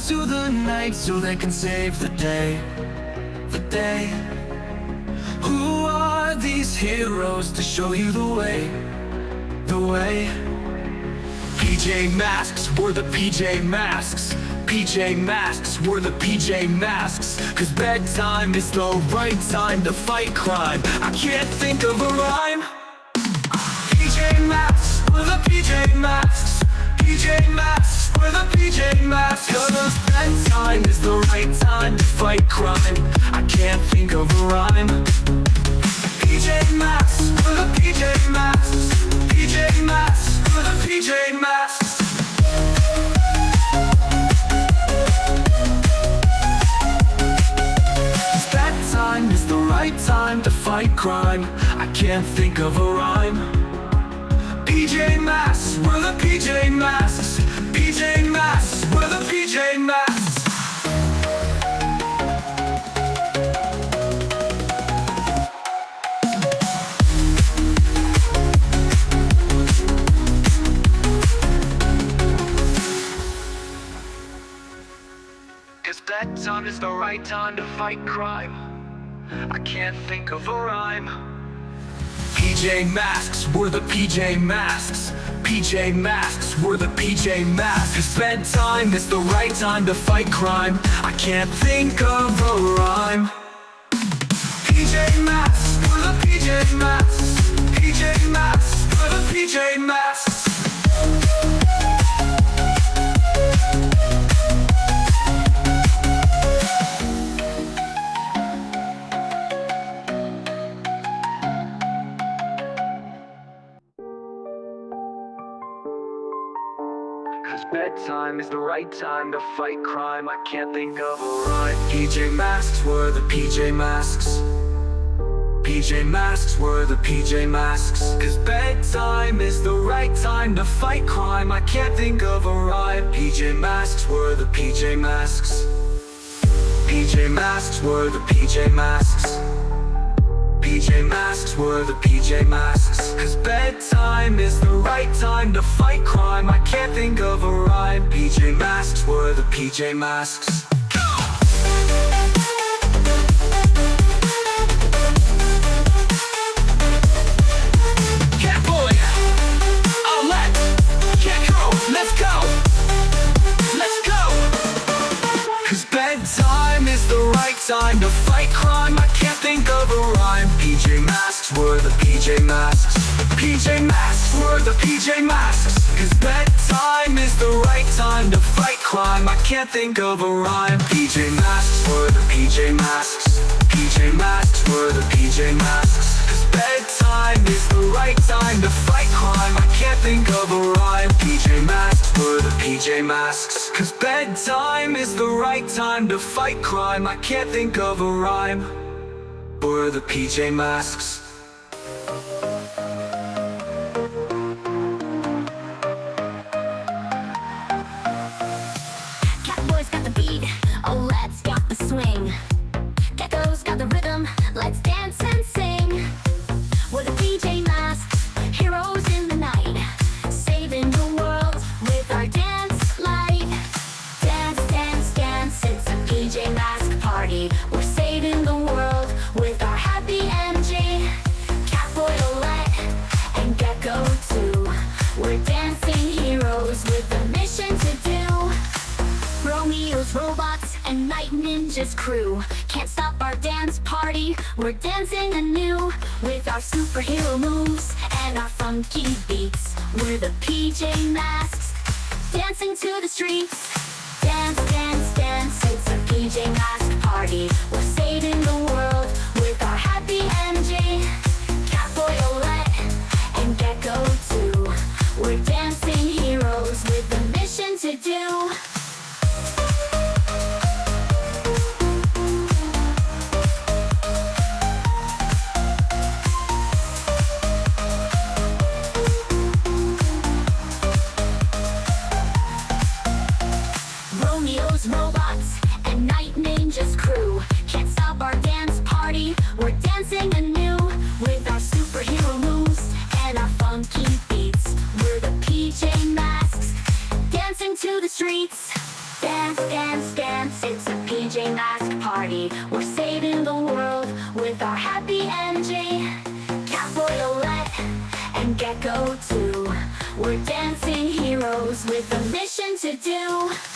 into the night so they can save the day. The day. Who are these heroes to show you the way? The way. PJ Masks, we're the PJ Masks. PJ Masks, we're the PJ Masks. Cause bedtime is the right time to fight crime. I can't think of a rhyme. PJ Masks, we're the PJ Masks. PJ Masks, we're the PJ Masks. Cause bedtime is the right time to fight crime. I can't think of a rhyme. PJ Masks, we're the PJ Masks. PJ Masks, we're the PJ Masks. Bedtime is the right time to fight crime. I can't think of a rhyme. PJ Masks, we're the PJ Masks. PJ Masks, we're the PJ Masks. Cause bedtime is the right time to fight crime. I can't think of a rhyme. PJ Masks, we're the PJ Masks. PJ Masks, we're the PJ Masks. Cause bedtime is the right time to fight crime. I can't think of a rhyme. PJ Masks, we're the PJ Masks. PJ Masks, we're the PJ Masks. Cause bedtime is the right time to fight crime. I can't think of a rhyme. PJ Masks, we're the PJ Masks. PJ Masks, we're the PJ Masks. Cause bedtime is the right time to fight crime. I can't think of a rhyme. PJ Masks, we're the PJ Masks. PJ Masks, we're the PJ Masks. PJ Masks, we're the PJ Masks. Cause bedtime is the right time to fight crime. I can't think of a rhyme. PJ Masks, we're the PJ Masks. Catboy, Owlette, Gekko, let's go. Let's go. Cause bedtime is the right time to fight crime. I can't think of a rhyme. PJ Masks, we're the PJ Masks. PJ Masks, we're the PJ Masks. Cause bedtime is the right time to fight crime. I can't think of a rhyme. PJ Masks, we're the PJ Masks. PJ Masks, we're the PJ Masks. Cause bedtime is the right time to fight crime. I can't think of a rhyme. PJ Masks, we're the PJ Masks. Cause bedtime is the right time to fight crime. I can't think of a rhyme. We're the PJ Masks. Catboy's got the beat, Owlette's got the swing. Gekko's got the rhythm, let's dance and sing. We're the PJ Masks, heroes in the night, saving the world with our dance light. Dance, dance, dance, it's a PJ Mask party. We're saving the world with our happy energy. Catboy, Owlette, and Gekko too. We're dancing heroes with a mission to do. Romeo's robots and Night Ninja's crew can't stop our dance party. We're dancing anew with our superhero moves and our funky beats. We're the PJ Masks, dancing to the streets. Dance, dance, dance, it's a PJ Mask party. We're saving the world with our happy energy. Catboy, Owlette, and Gekko too. We're dancing heroes with a mission to do. Romeo's robots and Night Ninja's crew can't stop our dance party. We're dancing anew PJ Mask party. We're saving the world with our happy energy. Catboy, Owlette, and Gekko too. We're dancing heroes with a mission to do.